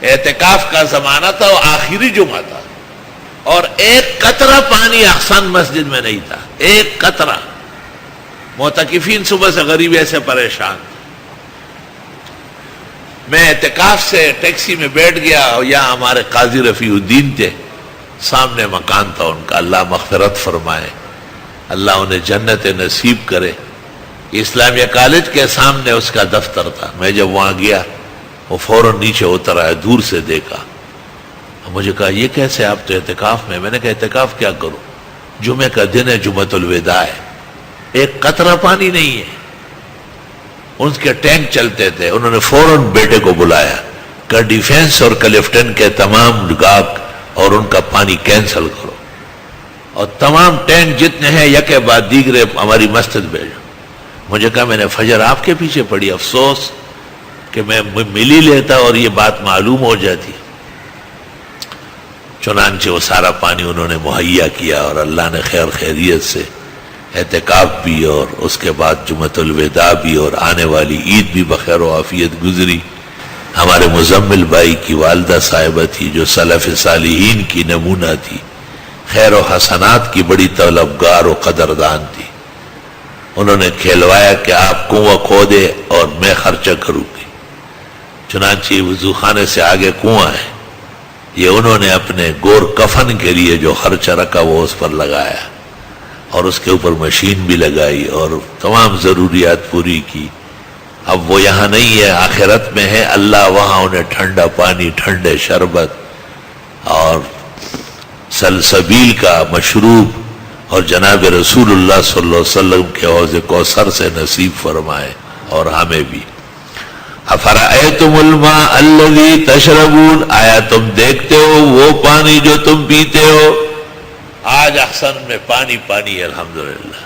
اعتکاف کا زمانہ تھا، وہ آخری جمعہ تھا، اور ایک قطرہ پانی احسن مسجد میں نہیں تھا، ایک قطرہ. معتکفین صبح سے غریب ایسے پریشان. میں اعتکاف سے ٹیکسی میں بیٹھ گیا، اور یہاں ہمارے قاضی رفیع الدین تھے، سامنے مکان تھا ان کا، اللہ مغفرت فرمائے، اللہ انہیں جنت نصیب کرے. اسلامیہ کالج کے سامنے اس کا دفتر تھا. میں جب وہاں گیا وہ فوراً نیچے اتر آیا، دور سے دیکھا، مجھے کہا یہ کیسے، آپ تو اعتکاف میں. میں نے کہا اعتکاف کیا کروں، جمعہ کا دن ہے، جمعۃ الوداع ہے، ایک قطرہ پانی نہیں ہے. ان کے ٹینک چلتے تھے. انہوں نے فوراً بیٹے کو بلایا کہ ڈیفینس اور کلفٹن کے تمام گاہک اور ان کا پانی کینسل کرو، اور تمام ٹینک جتنے ہیں یکے بعد دیگرے ہماری مسجد بھیجو. مجھے کہا میں نے فجر آپ کے پیچھے پڑی، افسوس کہ میں مل ہی لیتا اور یہ بات معلوم ہو جاتی. چنانچہ وہ سارا پانی انہوں نے مہیا کیا، اور اللہ نے خیر خیریت سے اعتکاف بھی اور اس کے بعد جمعۃ الوداع بھی اور آنے والی عید بھی بخیر و عافیت گزری. ہمارے مزمل بھائی کی والدہ صاحبہ تھی جو سلف صالحین کی نمونہ تھی، خیر و حسنات کی بڑی طلبگار و قدردان تھی. انہوں نے کھلوایا کہ آپ کنواں کھودے اور میں خرچہ کروں گی. چنانچہ وضو خانے سے آگے کنواں ہے، یہ انہوں نے اپنے گور کفن کے لیے جو خرچہ رکھا وہ اس پر لگایا، اور اس کے اوپر مشین بھی لگائی اور تمام ضروریات پوری کی. اب وہ یہاں نہیں ہے، آخرت میں ہے. اللہ وہاں انہیں ٹھنڈا پانی، ٹھنڈے شربت اور سلسبیل کا مشروب اور جناب رسول اللہ صلی اللہ علیہ وسلم کے حوض کوثر سے نصیب فرمائے، اور ہمیں بھی. افرأیتم الماء الذی تشربون، آیا تم دیکھتے ہو وہ پانی جو تم پیتے ہو. آج احسن میں پانی پانی الحمدللہ.